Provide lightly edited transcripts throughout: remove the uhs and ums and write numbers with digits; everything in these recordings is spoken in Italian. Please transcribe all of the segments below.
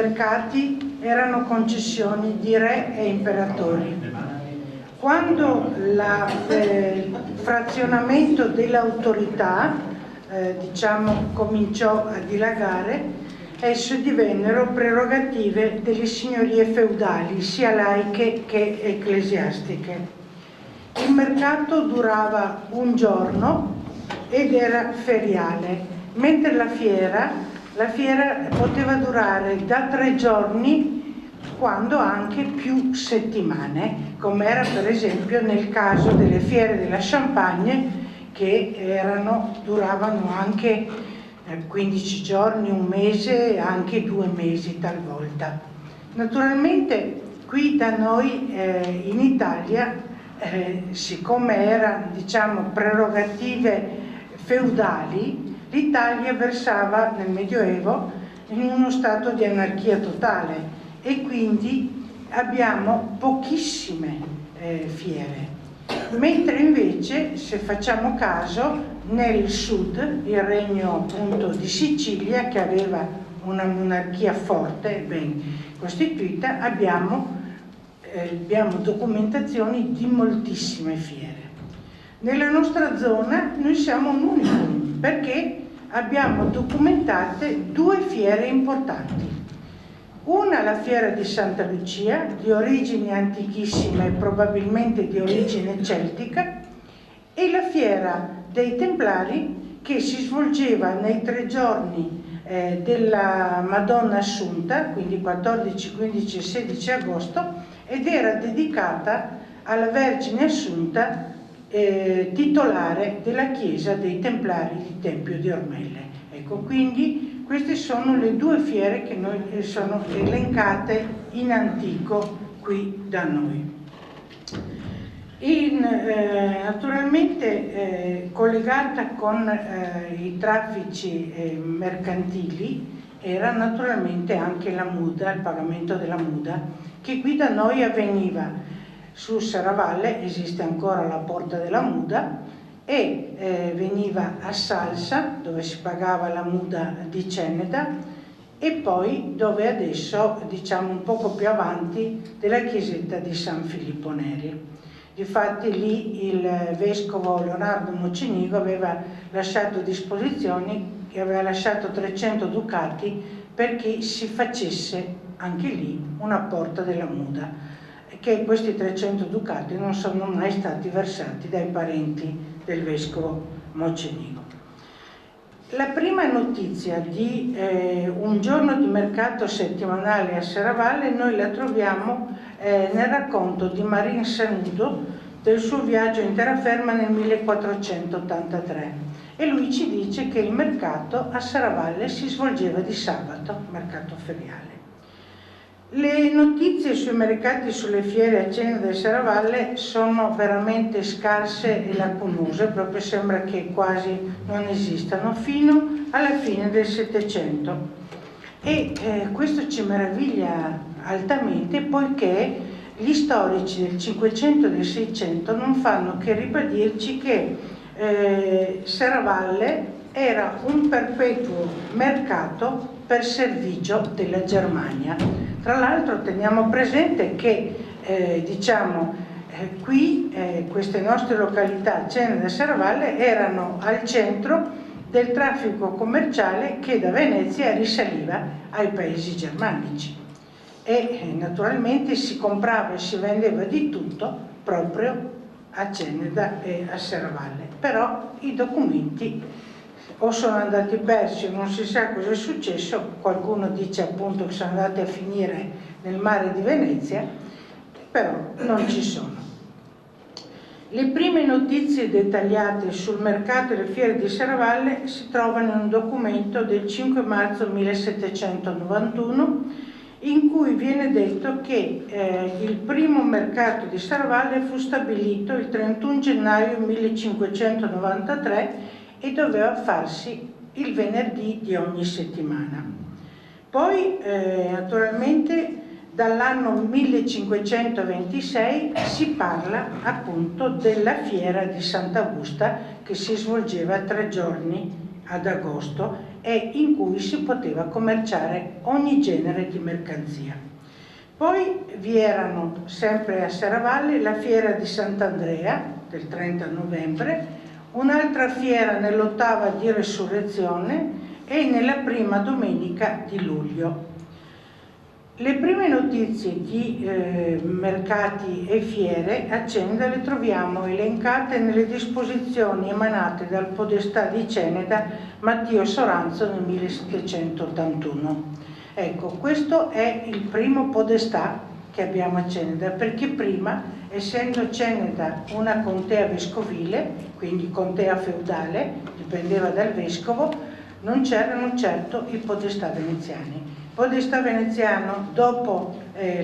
mercati erano concessioni di re e imperatori. Quando il frazionamento dell'autorità diciamo cominciò a dilagare, esse divennero prerogative delle signorie feudali, sia laiche che ecclesiastiche. Il mercato durava un giorno ed era feriale, mentre la fiera poteva durare da 3 giorni quando anche più settimane, come era per esempio nel caso delle fiere della Champagne, che duravano anche 15 giorni, un mese, anche 2 mesi talvolta. Naturalmente qui da noi in Italia, siccome erano diciamo prerogative feudali, l'Italia versava nel Medioevo in uno stato di anarchia totale e quindi abbiamo pochissime fiere. Mentre invece, se facciamo caso, nel sud, il regno appunto di Sicilia, che aveva una monarchia forte e ben costituita, abbiamo documentazioni di moltissime fiere. Nella nostra zona noi siamo un unicum perché abbiamo documentate 2 fiere importanti. Una, la fiera di Santa Lucia, di origine antichissima e probabilmente di origine celtica, e la fiera dei Templari, che si svolgeva nei 3 giorni della Madonna Assunta, quindi 14, 15 e 16 agosto, ed era dedicata alla Vergine Assunta, titolare della chiesa dei Templari di Tempio di Ormelle. Ecco, quindi queste sono le 2 fiere che sono elencate in antico qui da noi. Naturalmente collegata con i traffici mercantili era naturalmente anche la muda, il pagamento della muda, che qui da noi avveniva su Serravalle, esiste ancora la Porta della Muda, e veniva a Salsa, dove si pagava la muda di Ceneda, e poi dove adesso, diciamo un poco più avanti, della chiesetta di San Filippo Neri. Difatti lì il vescovo Leonardo Mocenigo aveva lasciato disposizioni, che aveva lasciato 300 ducati perché si facesse anche lì una porta della muda, che questi 300 ducati non sono mai stati versati dai parenti del vescovo Mocenigo. La prima notizia di un giorno di mercato settimanale a Serravalle noi la troviamo nel racconto di Marin Sanudo del suo viaggio in terraferma nel 1483, e lui ci dice che il mercato a Serravalle si svolgeva di sabato, mercato feriale. Le notizie sui mercati e sulle fiere a Ceneda e Serravalle sono veramente scarse e lacunose, proprio sembra che quasi non esistano, fino alla fine del Settecento. E questo ci meraviglia altamente, poiché gli storici del 500 e del 600 non fanno che ribadirci che Serravalle era un perpetuo mercato per servigio della Germania. Tra l'altro teniamo presente che queste nostre località, Ceneda e Serravalle, erano al centro del traffico commerciale che da Venezia risaliva ai paesi germanici, e naturalmente si comprava e si vendeva di tutto proprio a Ceneda e a Serravalle. Però i documenti o sono andati persi o non si sa cosa è successo. Qualcuno dice appunto che sono andati a finire nel mare di Venezia, però non ci sono. Le prime notizie dettagliate sul mercato e le fiere di Serravalle si trovano in un documento del 5 marzo 1791 in cui viene detto che il primo mercato di Serravalle fu stabilito il 31 gennaio 1593 e doveva farsi il venerdì di ogni settimana. Poi naturalmente dall'anno 1526 si parla appunto della fiera di Sant'Augusta, che si svolgeva 3 giorni ad agosto e in cui si poteva commerciare ogni genere di mercanzia. Poi vi erano, sempre a Serravalle, la fiera di Sant'Andrea del 30 novembre, un'altra fiera nell'8ª di Resurrezione e nella prima domenica di luglio. Le prime notizie di mercati e fiere a Ceneda le troviamo elencate nelle disposizioni emanate dal podestà di Ceneda Mattio Soranzo nel 1781. Ecco, questo è il primo podestà che abbiamo a Ceneda, perché prima, essendo Ceneda una contea vescovile, quindi contea feudale, dipendeva dal vescovo, non c'erano certo i podestà veneziani. Podestà veneziano, dopo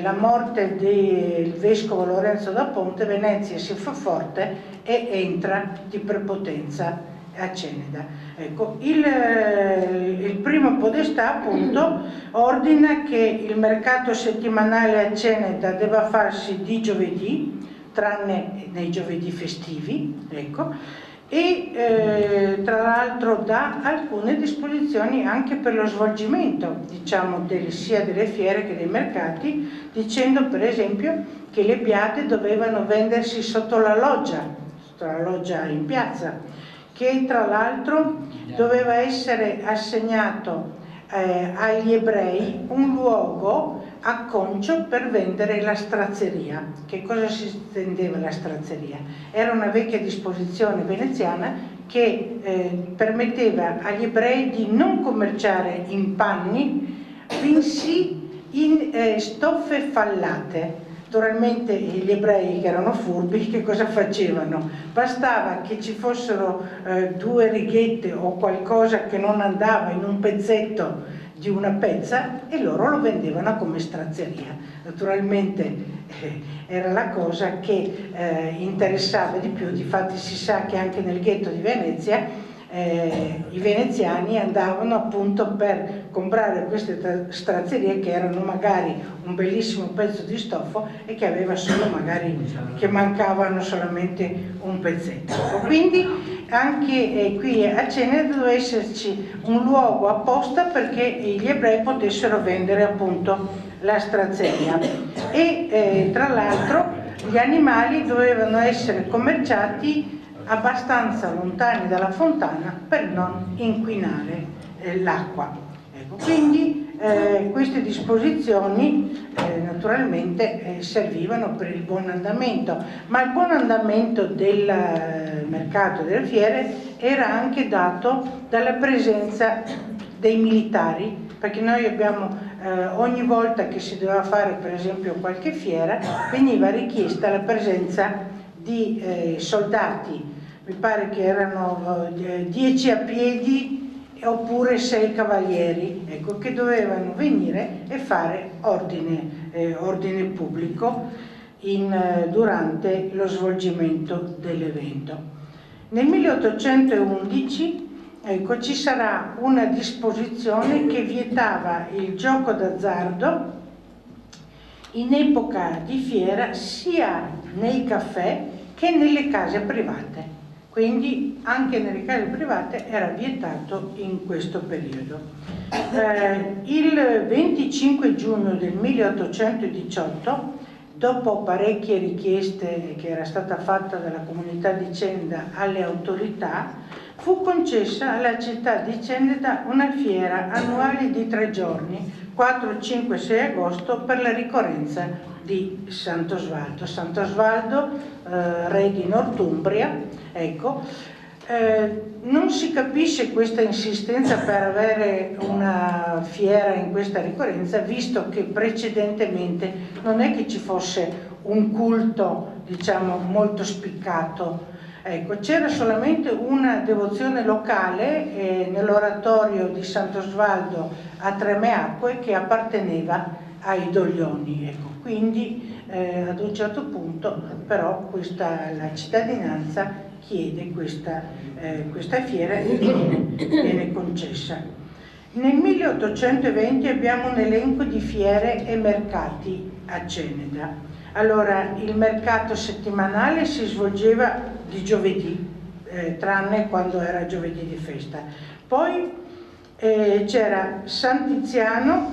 la morte del vescovo Lorenzo da Ponte, Venezia si fa forte e entra di prepotenza a Ceneda. Ecco, il primo podestà appunto ordina che il mercato settimanale a Ceneda debba farsi di giovedì, tranne nei giovedì festivi, ecco, e tra l'altro dà alcune disposizioni anche per lo svolgimento, diciamo, sia delle fiere che dei mercati, dicendo per esempio che le biade dovevano vendersi sotto la loggia in piazza, che tra l'altro doveva essere assegnato agli ebrei un luogo a Concio per vendere la strazzeria. Che cosa si intendeva la strazzeria? Era una vecchia disposizione veneziana che permetteva agli ebrei di non commerciare in panni, bensì in stoffe fallate. Naturalmente gli ebrei, che erano furbi, che cosa facevano? Bastava che ci fossero 2 righette o qualcosa che non andava in un pezzetto di una pezza e loro lo vendevano come strazzeria. Naturalmente era la cosa che interessava di più. Difatti si sa che anche nel ghetto di Venezia i veneziani andavano appunto per comprare queste strazzerie che erano magari un bellissimo pezzo di stofo e che aveva solo magari, che mancavano solamente un pezzetto. Quindi anche qui a Ceneda doveva esserci un luogo apposta perché gli ebrei potessero vendere appunto la strazzeria e tra l'altro gli animali dovevano essere commerciati abbastanza lontani dalla fontana per non inquinare l'acqua. Ecco, quindi queste disposizioni naturalmente servivano per il buon andamento, ma il buon andamento del mercato e delle fiere era anche dato dalla presenza dei militari, perché noi abbiamo ogni volta che si doveva fare per esempio qualche fiera veniva richiesta la presenza di soldati. Mi pare che erano 10 a piedi oppure 6 cavalieri, ecco, che dovevano venire e fare ordine pubblico durante lo svolgimento dell'evento. Nel 1811 ecco, ci sarà una disposizione che vietava il gioco d'azzardo in epoca di fiera sia nei caffè che nelle case private. Quindi anche nelle case private era vietato in questo periodo. Il 25 giugno del 1818, dopo parecchie richieste che era stata fatta dalla comunità di Ceneda alle autorità, fu concessa alla città di Ceneda una fiera annuale di 3 giorni, 4, 5, 6 agosto, per la ricorrenza di Sant'Osvaldo. Sant'Osvaldo, re di Northumbria, ecco. Non si capisce questa insistenza per avere una fiera in questa ricorrenza, visto che precedentemente non è che ci fosse un culto, diciamo, molto spiccato. Ecco, c'era solamente una devozione locale nell'oratorio di Sant'Osvaldo a Tremeacque che apparteneva ai Doglioni. Ecco. Quindi ad un certo punto però la cittadinanza chiede questa fiera e viene concessa. Nel 1820 abbiamo un elenco di fiere e mercati a Ceneda. Allora, il mercato settimanale si svolgeva di giovedì, tranne quando era giovedì di festa. Poi c'era Sant'Iziano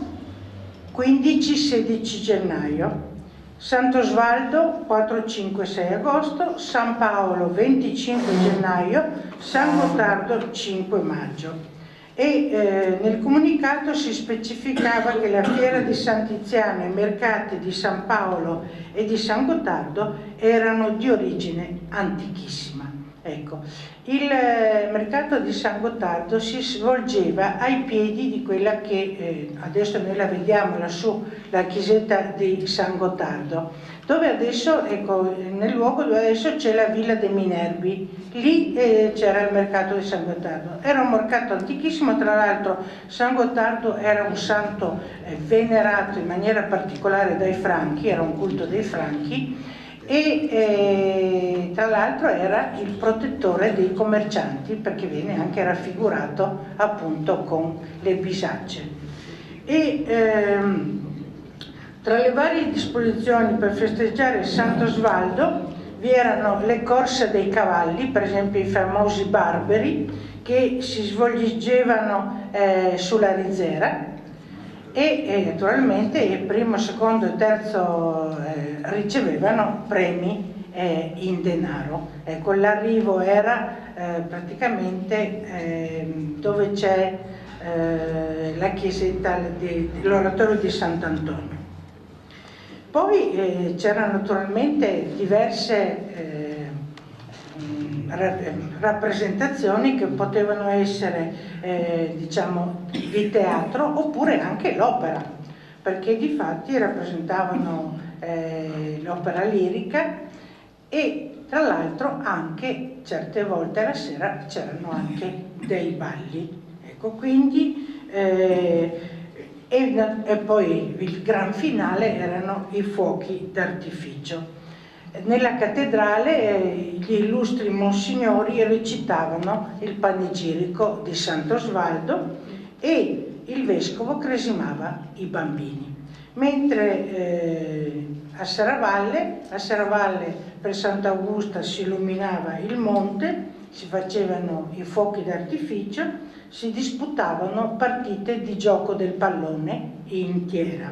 15-16 gennaio, Sant'Osvaldo 4-5-6 agosto, San Paolo 25 gennaio, San Gottardo 5 maggio. E nel comunicato si specificava che la fiera di Sant'Iziano e i mercati di San Paolo e di San Gottardo erano di origine antichissima. Ecco, il mercato di San Gottardo si svolgeva ai piedi di quella che adesso noi la vediamo lassù, la chiesetta di San Gottardo, dove adesso, ecco, nel luogo dove adesso c'è la Villa dei Minervi. Lì c'era il mercato di San Gottardo. Era un mercato antichissimo, tra l'altro San Gottardo era un santo venerato in maniera particolare dai Franchi, era un culto dei Franchi, e tra l'altro era il protettore dei commercianti, perché viene anche raffigurato appunto con le bisacce. E tra le varie disposizioni per festeggiare Sant'Osvaldo vi erano le corse dei cavalli, per esempio i famosi barberi, che si svolgevano sulla Rizera, e naturalmente il primo, secondo e terzo ricevevano premi in denaro. Ecco, l'arrivo era praticamente dove c'è la chiesetta dell'oratorio di Sant'Antonio. Poi c'erano naturalmente diverse rappresentazioni che potevano essere diciamo di teatro oppure anche l'opera, perché di fatti rappresentavano l'opera lirica, e tra l'altro anche certe volte alla sera c'erano anche dei balli. Ecco, quindi e poi il gran finale erano i fuochi d'artificio. Nella cattedrale gli illustri monsignori recitavano il panegirico di Sant'Osvaldo e il vescovo cresimava i bambini. Mentre a Serravalle per Sant'Augusta si illuminava il monte, si facevano i fuochi d'artificio, si disputavano partite di gioco del pallone in tiera,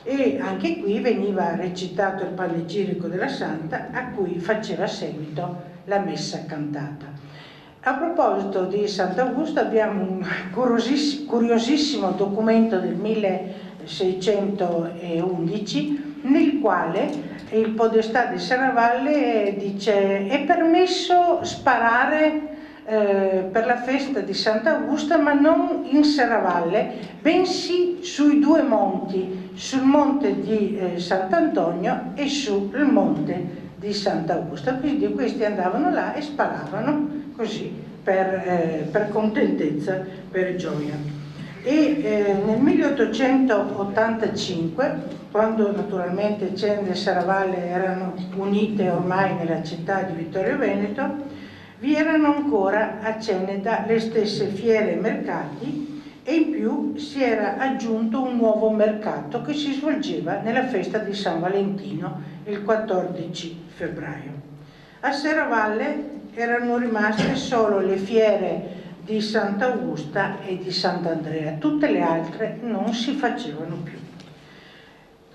e anche qui veniva recitato il panegirico della Santa, a cui faceva seguito la messa cantata. A proposito di Sant'Augusto abbiamo un curiosissimo documento del 1611 nel quale il podestà di Serravalle dice: è permesso sparare per la festa di Sant'Augusta, ma non in Serravalle, bensì sui due monti, sul monte di Sant'Antonio e sul monte di Sant'Augusta. Quindi questi andavano là e sparavano così per contentezza, per gioia. E nel 1885, quando naturalmente Ceneda e Serravalle erano unite ormai nella città di Vittorio Veneto, vi erano ancora a Ceneda le stesse fiere e mercati, e in più si era aggiunto un nuovo mercato che si svolgeva nella festa di San Valentino il 14 febbraio. A Serravalle erano rimaste solo le fiere di Sant'Augusta e di Sant'Andrea, tutte le altre non si facevano più.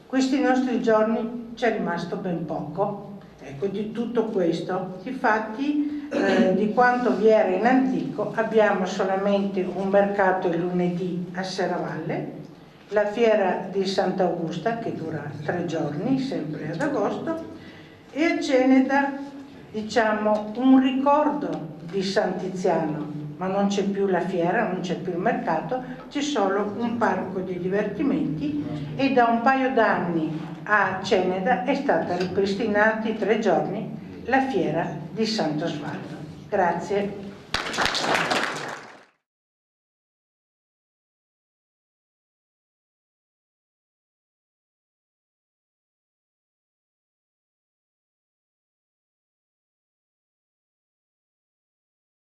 Questi nostri giorni c'è rimasto ben poco, ecco, di tutto questo. Difatti di quanto vi era in antico abbiamo solamente un mercato il lunedì a Serravalle, la fiera di Sant'Augusta che dura 3 giorni, sempre ad agosto, e a Ceneda diciamo un ricordo di Sant'Iziano, ma non c'è più la fiera, non c'è più il mercato, c'è solo un parco di divertimenti, e da un paio d'anni a Ceneda è stata ripristinata i 3 giorni la fiera di Sant'Osvaldo. Grazie.